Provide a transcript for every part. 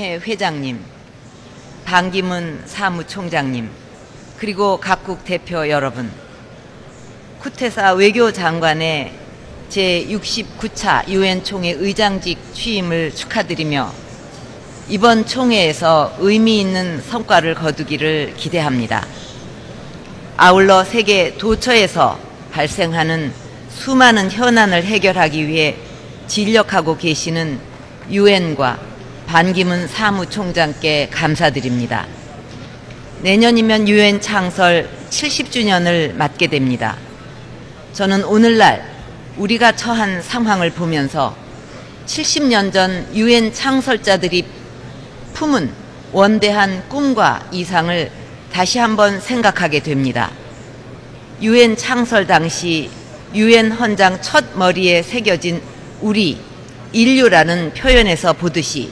유엔회 회장님, 반기문 사무총장님, 그리고 각국 대표 여러분, 쿠테사 외교장관의 제69차 유엔 총회 의장직 취임을 축하드리며 이번 총회에서 의미 있는 성과를 거두기를 기대합니다. 아울러 세계 도처에서 발생하는 수많은 현안을 해결하기 위해 진력하고 계시는 유엔과 반기문 사무총장께 감사드립니다. 내년이면 유엔 창설 70주년을 맞게 됩니다. 저는 오늘날 우리가 처한 상황을 보면서 70년 전 유엔 창설자들이 품은 원대한 꿈과 이상을 다시 한번 생각하게 됩니다. 유엔 창설 당시 유엔 헌장 첫 머리에 새겨진 우리 인류라는 표현에서 보듯이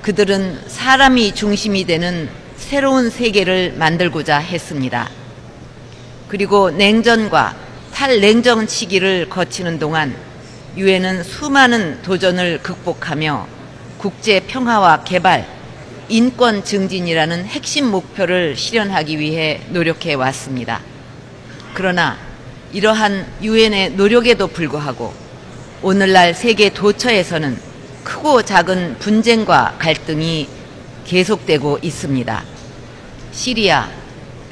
그들은 사람이 중심이 되는 새로운 세계를 만들고자 했습니다. 그리고 냉전과 탈냉전 시기를 거치는 동안 유엔은 수많은 도전을 극복하며 국제 평화와 개발, 인권 증진이라는 핵심 목표를 실현하기 위해 노력해 왔습니다. 그러나 이러한 유엔의 노력에도 불구하고 오늘날 세계 도처에서는 크고 작은 분쟁과 갈등이 계속되고 있습니다. 시리아,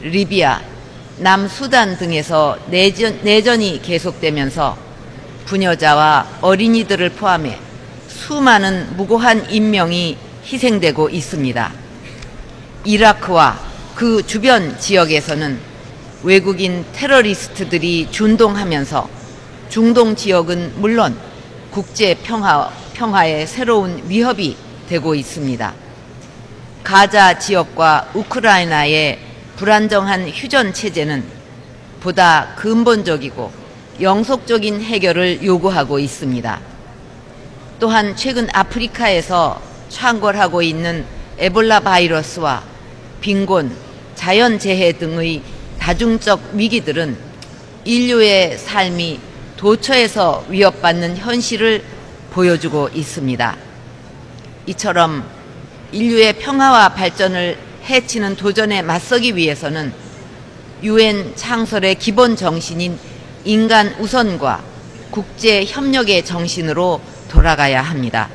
리비아, 남수단 등에서 내전이 계속되면서 부녀자와 어린이들을 포함해 수많은 무고한 인명이 희생되고 있습니다. 이라크와 그 주변 지역에서는 외국인 테러리스트들이 준동하면서 중동 지역은 물론 국제 평화의 새로운 위협이 되고 있습니다. 가자 지역과 우크라이나의 불안정한 휴전 체제는 보다 근본적이고 영속적인 해결을 요구하고 있습니다. 또한 최근 아프리카에서 창궐하고 있는 에볼라 바이러스와 빈곤, 자연재해 등의 다중적 위기들은 인류의 삶이 도처에서 위협받는 현실을 보여주고 있습니다. 이처럼 인류의 평화와 발전을 해치는 도전에 맞서기 위해서는 유엔 창설의 기본 정신인 인간 우선과 국제 협력의 정신으로 돌아가야 합니다.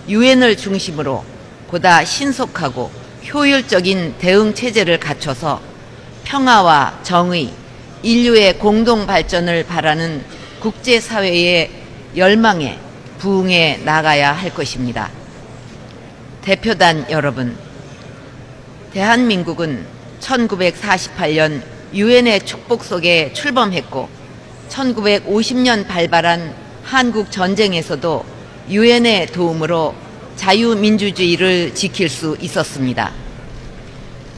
유엔을 중심으로 보다 신속하고 효율적인 대응 체제를 갖춰서 평화와 정의, 인류의 공동 발전을 바라는 국제사회의 열망에 부응해 나가야 할 것입니다. 대표단 여러분, 대한민국은 1948년 유엔의 축복 속에 출범했고 1950년 발발한 한국 전쟁에서도 유엔의 도움으로 자유민주주의를 지킬 수 있었습니다.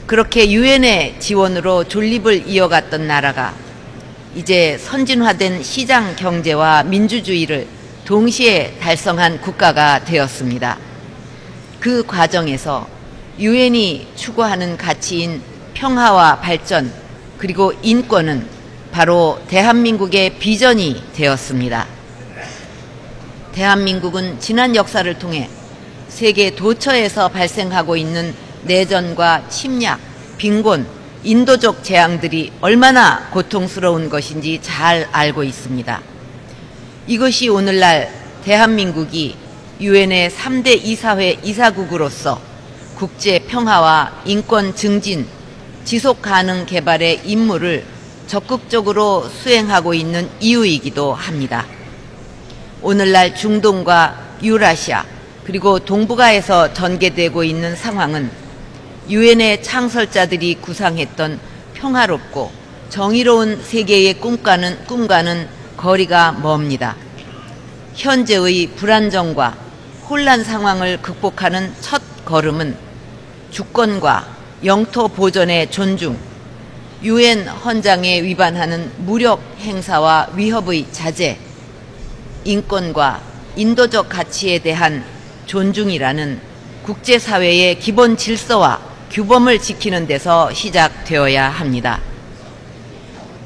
그렇게 유엔의 지원으로 존립을 이어갔던 나라가 이제 선진화된 시장 경제와 민주주의를 동시에 달성한 국가가 되었습니다. 그 과정에서 유엔이 추구하는 가치인 평화와 발전 그리고 인권은 바로 대한민국의 비전이 되었습니다. 대한민국은 지난 역사를 통해 세계 도처에서 발생하고 있는 내전과 침략, 빈곤, 인도적 재앙들이 얼마나 고통스러운 것인지 잘 알고 있습니다. 이것이 오늘날 대한민국이 유엔의 3대 이사회 이사국으로서 국제 평화와 인권 증진, 지속 가능 개발의 임무를 적극적으로 수행하고 있는 이유이기도 합니다. 오늘날 중동과 유라시아 그리고 동북아에서 전개되고 있는 상황은 유엔의 창설자들이 구상했던 평화롭고 정의로운 세계의 꿈과는 거리가 멉니다. 현재의 불안정과 혼란 상황을 극복하는 첫 걸음은 주권과 영토 보전의 존중, 유엔 헌장에 위반하는 무력 행사와 위협의 자제, 인권과 인도적 가치에 대한 존중이라는 국제사회의 기본 질서와 규범을 지키는 데서 시작되어야 합니다.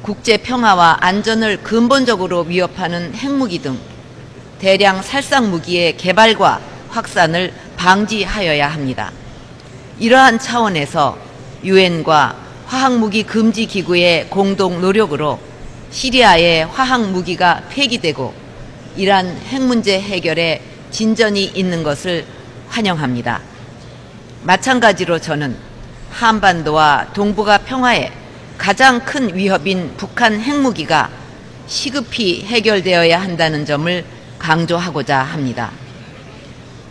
국제 평화와 안전을 근본적으로 위협하는 핵무기 등 대량 살상 무기의 개발과 확산을 방지하여야 합니다. 이러한 차원에서 유엔과 화학무기 금지 기구의 공동 노력으로 시리아의 화학무기가 폐기되고 이란 핵 문제 해결에 진전이 있는 것을 환영합니다. 마찬가지로 저는 한반도와 동북아 평화에 가장 큰 위협인 북한 핵무기가 시급히 해결되어야 한다는 점을 강조하고자 합니다.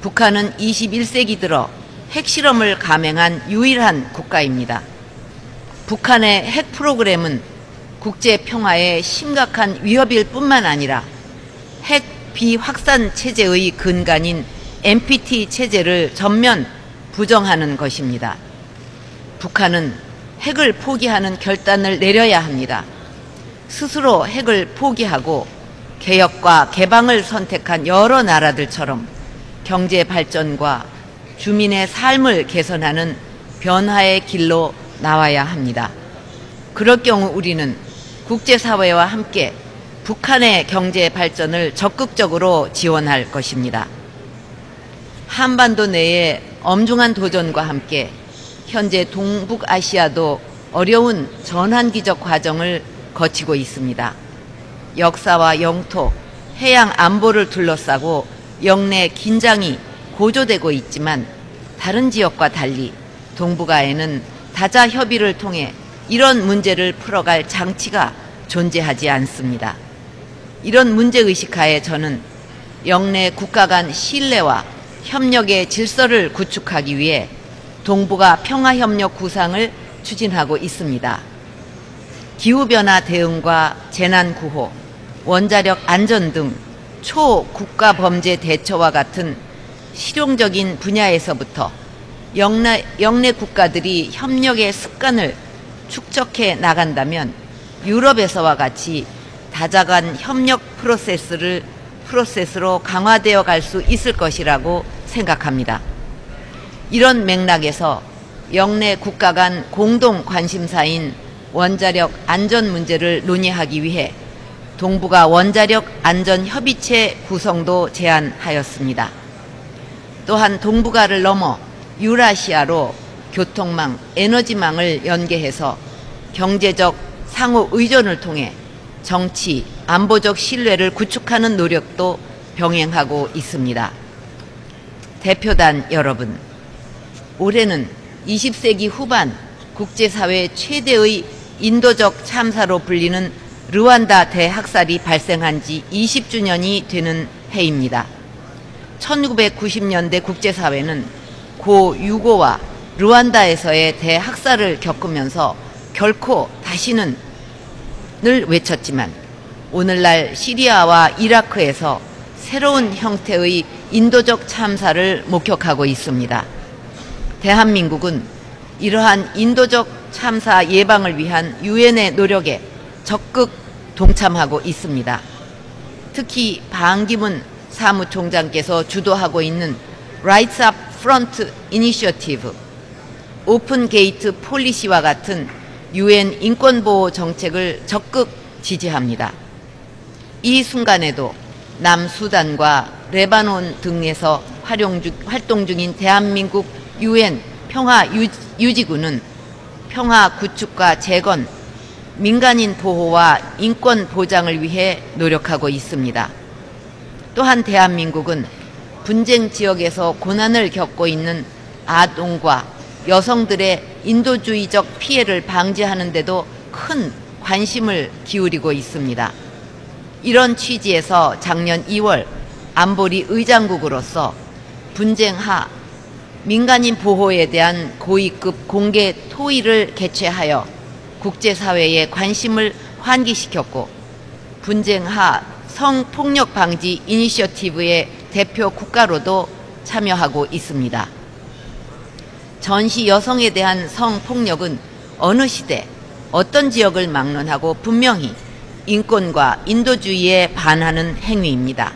북한은 21세기 들어 핵실험을 감행한 유일한 국가입니다. 북한의 핵 프로그램은 국제 평화에 심각한 위협일 뿐만 아니라 핵 비확산 체제의 근간인 NPT 체제를 전면 부정하는 것입니다. 북한은 핵을 포기하는 결단을 내려야 합니다. 스스로 핵을 포기하고 개혁과 개방을 선택한 여러 나라들처럼 경제 발전과 주민의 삶을 개선하는 변화의 길로 나와야 합니다. 그럴 경우 우리는 국제사회와 함께 북한의 경제 발전을 적극적으로 지원할 것입니다. 한반도 내의 엄중한 도전과 함께 현재 동북아시아도 어려운 전환기적 과정을 거치고 있습니다. 역사와 영토, 해양 안보를 둘러싸고 영내 긴장이 고조되고 있지만 다른 지역과 달리 동북아에는 다자 협의를 통해 이런 문제를 풀어갈 장치가 존재하지 않습니다. 이런 문제의식하에 저는 영내 국가 간 신뢰와 협력의 질서를 구축하기 위해 동북아 평화협력 구상을 추진하고 있습니다. 기후변화 대응과 재난구호, 원자력 안전 등 초국가 범죄 대처와 같은 실용적인 분야에서부터 영내 국가들이 협력의 습관을 축적해 나간다면 유럽에서와 같이 다자간 협력 프로세스로 강화되어 갈 수 있을 것이라고 생각합니다. 이런 맥락에서 영내 국가 간 공동 관심사인 원자력 안전 문제를 논의하기 위해 동북아 원자력 안전 협의체 구성도 제안하였습니다. 또한 동북아를 넘어 유라시아로 교통망, 에너지망을 연계해서 경제적 상호 의존을 통해 정치, 안보적 신뢰를 구축하는 노력도 병행하고 있습니다. 대표단 여러분, 올해는 20세기 후반 국제사회 최대의 인도적 참사로 불리는 르완다 대학살이 발생한 지 20주년이 되는 해입니다. 1990년대 국제사회는 고 유고와 르완다에서의 대학살을 겪으면서 결코 다시는 을 외쳤지만 오늘날 시리아와 이라크에서 새로운 형태의 인도적 참사를 목격하고 있습니다. 대한민국은 이러한 인도적 참사 예방을 위한 유엔의 노력에 적극 동참하고 있습니다. 특히 반기문 사무총장께서 주도하고 있는 Rights Up Front Initiative, 오픈 게이트 폴리시와 같은 유엔 인권보호 정책을 적극 지지합니다. 이 순간에도 남수단과 레바논 등에서 활동 중인 대한민국 유엔 평화유지군은 평화 구축과 재건, 민간인 보호와 인권 보장을 위해 노력하고 있습니다. 또한 대한민국은 분쟁 지역에서 고난을 겪고 있는 아동과 여성들의 인도주의적 피해를 방지하는 데도 큰 관심을 기울이고 있습니다. 이런 취지에서 작년 2월 안보리 의장국으로서 분쟁하 민간인 보호에 대한 고위급 공개 토의를 개최하여 국제사회의 관심을 환기시켰고, 분쟁하 성폭력 방지 이니셔티브의 대표 국가로도 참여하고 있습니다. 전시 여성에 대한 성폭력은 어느 시대, 어떤 지역을 막론하고 분명히 인권과 인도주의에 반하는 행위입니다.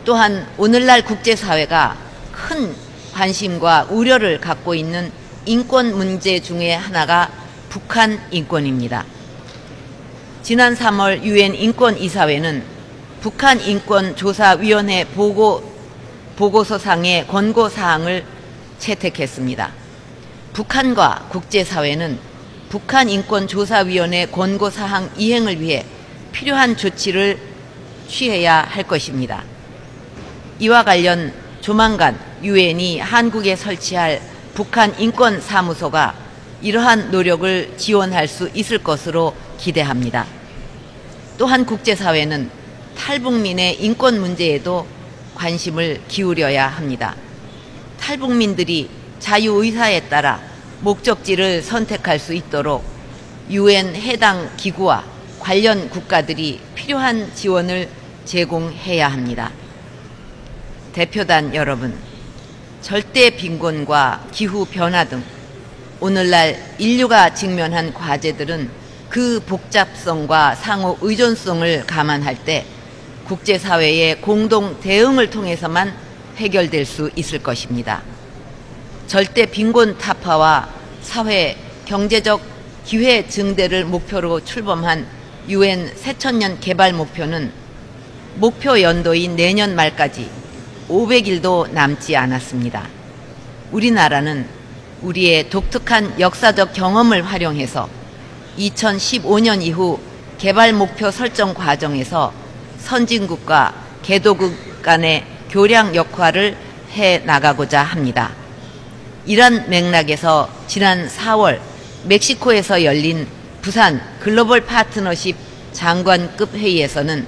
또한 오늘날 국제사회가 큰 관심과 우려를 갖고 있는 인권 문제 중에 하나가 북한 인권입니다. 지난 3월 유엔 인권이사회는 북한 인권조사위원회 보고서상의 권고사항을 채택했습니다. 북한과 국제사회는 북한인권조사위원회 권고사항 이행을 위해 필요한 조치를 취해야 할 것입니다. 이와 관련 조만간 유엔이 한국에 설치할 북한 인권사무소가 이러한 노력을 지원할 수 있을 것으로 기대합니다. 또한 국제사회는 탈북민의 인권 문제에도 관심을 기울여야 합니다. 탈북민들이 자유의사에 따라 목적지를 선택할 수 있도록 유엔 해당 기구와 관련 국가들이 필요한 지원을 제공해야 합니다. 대표단 여러분, 절대 빈곤과 기후 변화 등 오늘날 인류가 직면한 과제들은 그 복잡성과 상호 의존성을 감안할 때 국제사회의 공동 대응을 통해서만 해결될 수 있을 것입니다. 절대 빈곤 타파와 사회 경제적 기회 증대를 목표로 출범한 유엔 새천년 개발 목표는 목표 연도인 내년 말까지 500일도 남지 않았습니다. 우리나라는 우리의 독특한 역사적 경험을 활용해서 2015년 이후 개발 목표 설정 과정에서 선진국과 개도국 간의 교량 역할을 해 나가고자 합니다. 이런 맥락에서 지난 4월 멕시코에서 열린 부산 글로벌 파트너십 장관급 회의에서는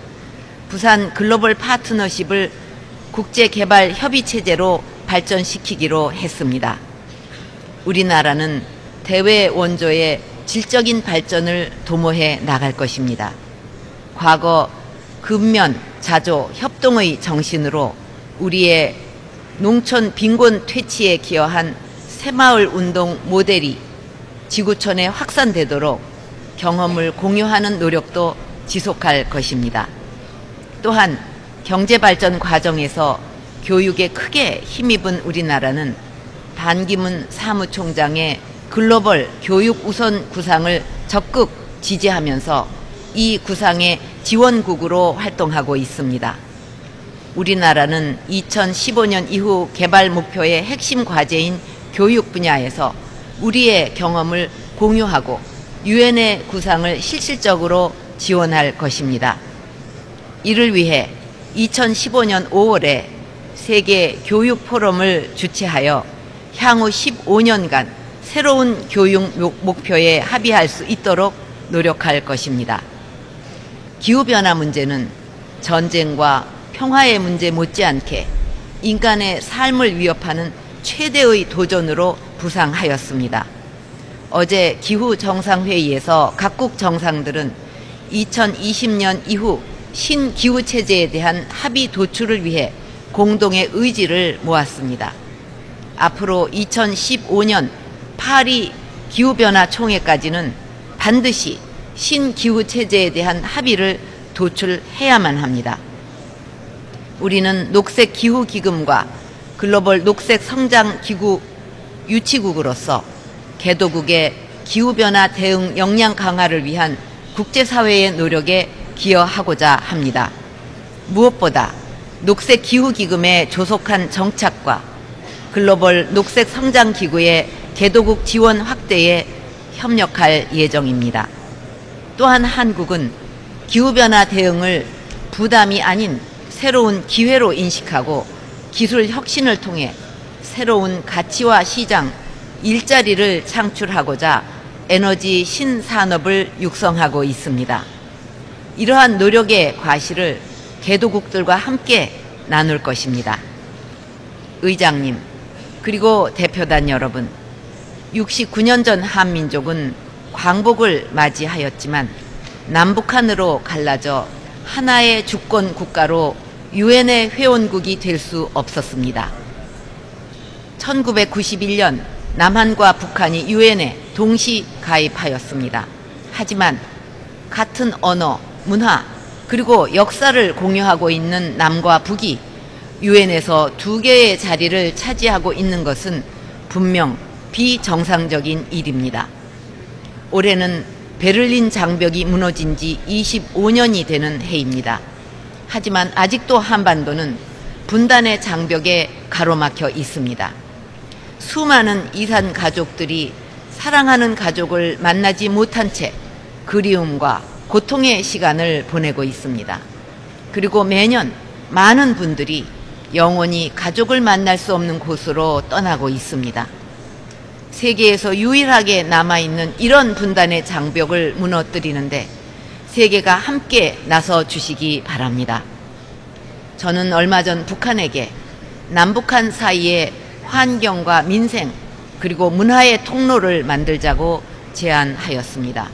부산 글로벌 파트너십을 국제개발 협의체제로 발전시키기로 했습니다. 우리나라는 대외 원조의 질적인 발전을 도모해 나갈 것입니다. 과거 근면, 자조, 협동의 정신으로 우리의 농촌 빈곤 퇴치에 기여한 새마을 운동 모델이 지구촌에 확산되도록 경험을 공유하는 노력도 지속할 것입니다. 또한 경제발전 과정에서 교육에 크게 힘입은 우리나라는 반기문 사무총장의 글로벌 교육 우선 구상을 적극 지지하면서 이 구상의 지원국으로 활동하고 있습니다. 우리나라는 2015년 이후 개발 목표의 핵심 과제인 교육 분야에서 우리의 경험을 공유하고 유엔의 구상을 실질적으로 지원할 것입니다. 이를 위해 2015년 5월에 세계 교육 포럼을 주최하여 향후 15년간 새로운 교육 목표에 합의할 수 있도록 노력할 것입니다. 기후변화 문제는 전쟁과 평화의 문제 못지않게 인간의 삶을 위협하는 최대의 도전으로 부상하였습니다. 어제 기후정상회의에서 각국 정상들은 2020년 이후 신기후체제에 대한 합의 도출을 위해 공동의 의지를 모았습니다. 앞으로 2015년 파리 기후변화 총회까지는 반드시 신기후체제에 대한 합의를 도출해야만 합니다. 우리는 녹색기후기금과 글로벌 녹색성장기구 유치국으로서 개도국의 기후변화 대응 역량 강화를 위한 국제사회의 노력에 기여하고자 합니다. 무엇보다 녹색기후기금의 조속한 정착과 글로벌 녹색성장기구의 개도국 지원 확대에 협력할 예정입니다. 또한 한국은 기후변화 대응을 부담이 아닌 새로운 기회로 인식하고 기술 혁신을 통해 새로운 가치와 시장, 일자리를 창출하고자 에너지 신산업을 육성하고 있습니다. 이러한 노력의 과실을 개도국들과 함께 나눌 것입니다. 의장님, 그리고 대표단 여러분, 69년 전 한민족은 광복을 맞이하였지만 남북한으로 갈라져 하나의 주권 국가로 유엔의 회원국이 될 수 없었습니다. 1991년 남한과 북한이 유엔에 동시 가입하였습니다. 하지만 같은 언어, 문화, 그리고 역사를 공유하고 있는 남과 북이 유엔에서 두 개의 자리를 차지하고 있는 것은 분명 비정상적인 일입니다. 올해는 베를린 장벽이 무너진 지 25년이 되는 해입니다. 하지만 아직도 한반도는 분단의 장벽에 가로막혀 있습니다. 수많은 이산 가족들이 사랑하는 가족을 만나지 못한 채 그리움과 고통의 시간을 보내고 있습니다. 그리고 매년 많은 분들이 영원히 가족을 만날 수 없는 곳으로 떠나고 있습니다. 세계에서 유일하게 남아있는 이런 분단의 장벽을 무너뜨리는데 세계가 함께 나서 주시기 바랍니다. 저는 얼마 전 북한에게 남북한 사이에 환경과 민생 그리고 문화의 통로를 만들자고 제안하였습니다.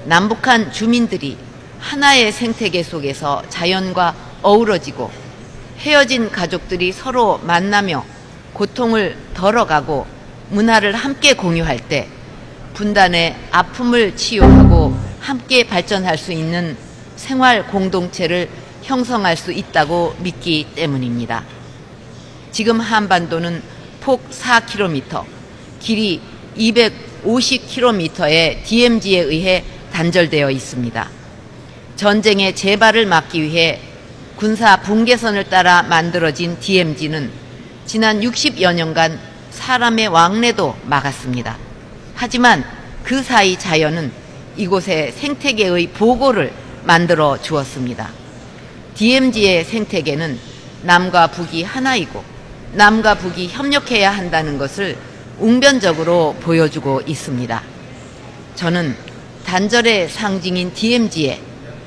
남북한 주민들이 하나의 생태계 속에서 자연과 어우러지고 헤어진 가족들이 서로 만나며 고통을 덜어가고 문화를 함께 공유할 때 분단의 아픔을 치유하고 함께 발전할 수 있는 생활 공동체를 형성할 수 있다고 믿기 때문입니다. 지금 한반도는 폭 4km, 길이 250km의 DMZ에 의해 단절되어 있습니다. 전쟁의 재발을 막기 위해 군사 분계선을 따라 만들어진 DMZ는 지난 60여 년간 사람의 왕래도 막았습니다. 하지만 그 사이 자연은 이곳의 생태계의 보고를 만들어 주었습니다. DMZ의 생태계는 남과 북이 하나이고 남과 북이 협력해야 한다는 것을 웅변적으로 보여주고 있습니다. 저는 단절의 상징인 DMZ에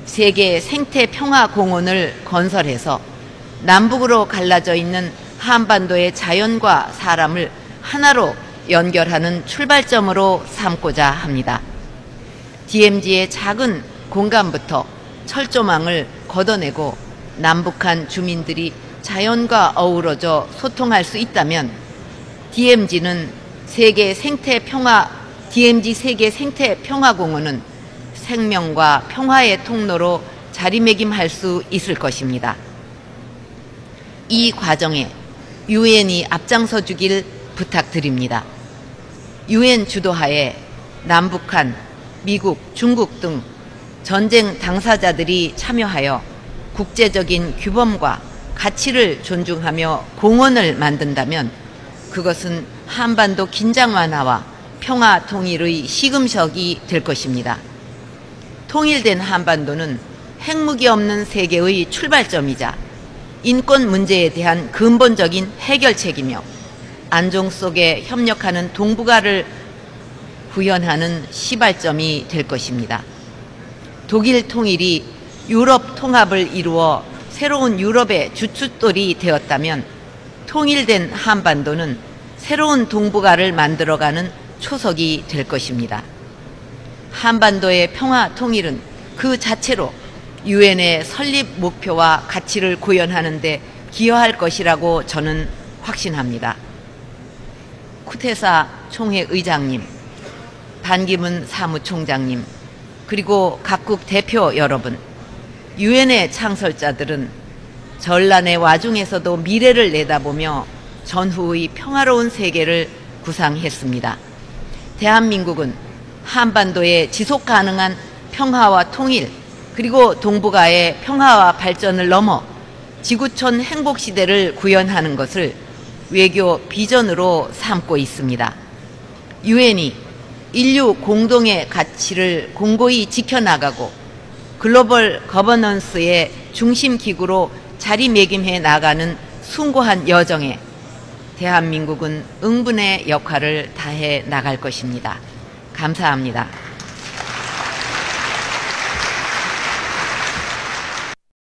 세계 생태평화공원을 건설해서 남북으로 갈라져 있는 한반도의 자연과 사람을 하나로 연결하는 출발점으로 삼고자 합니다. DMZ의 작은 공간부터 철조망을 걷어내고 남북한 주민들이 자연과 어우러져 소통할 수 있다면 DMZ 세계 생태평화공원은 생명과 평화의 통로로 자리매김할 수 있을 것입니다. 이 과정에 유엔이 앞장서 주길 부탁드립니다. 유엔 주도하에 남북한, 미국, 중국 등 전쟁 당사자들이 참여하여 국제적인 규범과 가치를 존중하며 공원을 만든다면 그것은 한반도 긴장 완화와 평화 통일의 시금석이 될 것입니다. 통일된 한반도는 핵무기 없는 세계의 출발점이자 인권 문제에 대한 근본적인 해결책이며 안정 속에 협력하는 동북아를 구현하는 시발점이 될 것입니다. 독일 통일이 유럽 통합을 이루어 새로운 유럽의 주춧돌이 되었다면 통일된 한반도는 새로운 동북아를 만들어가는 초석이 될 것입니다. 한반도의 평화 통일은 그 자체로 유엔의 설립 목표와 가치를 구현하는 데 기여할 것이라고 저는 확신합니다. 쿠테사 총회 의장님, 반기문 사무총장님, 그리고 각국 대표 여러분, 유엔의 창설자들은 전란의 와중에서도 미래를 내다보며 전후의 평화로운 세계를 구상했습니다. 대한민국은 한반도의 지속 가능한 평화와 통일, 그리고 동북아의 평화와 발전을 넘어 지구촌 행복시대를 구현하는 것을 외교 비전으로 삼고 있습니다. 유엔이 인류 공동의 가치를 공고히 지켜나가고 글로벌 거버넌스의 중심기구로 자리매김해 나가는 숭고한 여정에 대한민국은 응분의 역할을 다해 나갈 것입니다. 감사합니다.